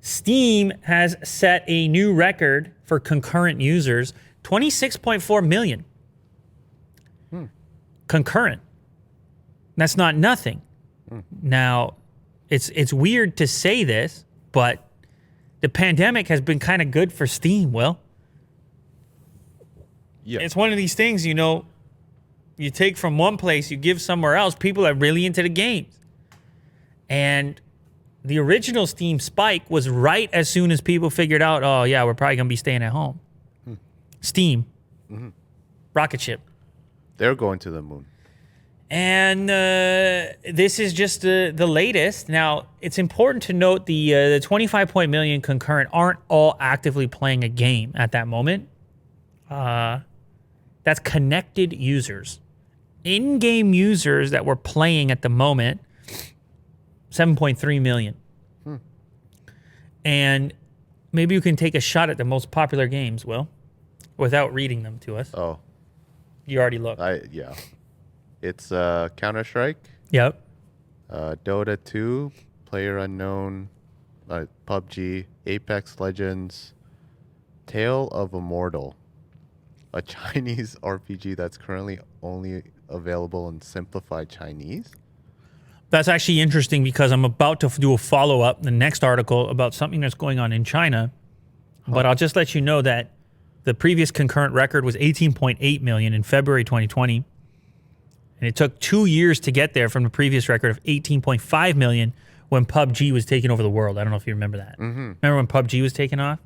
Steam has set a new record for concurrent users, 26.4 million. Concurrent. That's not nothing. Now, it's weird to say this, but the pandemic has been kind of good for Steam, Will. Yeah. It's one of these things, you know, you take from one place, you give somewhere else. People are really into the games. And the original Steam spike was right as soon as people figured out, oh, yeah, we're probably going to be staying at home. Steam. Rocket ship. They're going to the moon. And this is just the latest. Now, it's important to note the 25 million concurrent aren't all actively playing a game at that moment. That's connected users. In-game users that were playing at the moment, 7.3 million. And maybe you can take a shot at the most popular games, Will, without reading them to us. Oh. You already looked. Yeah. It's Counter-Strike, Yep. Dota 2, PlayerUnknown, PUBG, Apex Legends, Tale of Immortal, a Chinese RPG that's currently only available in simplified Chinese. That's actually interesting because I'm about to do a follow-up, the next article, about something that's going on in China. But I'll just let you know that the previous concurrent record was 18.8 million in February 2020. And it took 2 years to get there from the previous record of 18.5 million when PUBG was taking over the world. I don't know if you remember that. Remember when PUBG was taking off?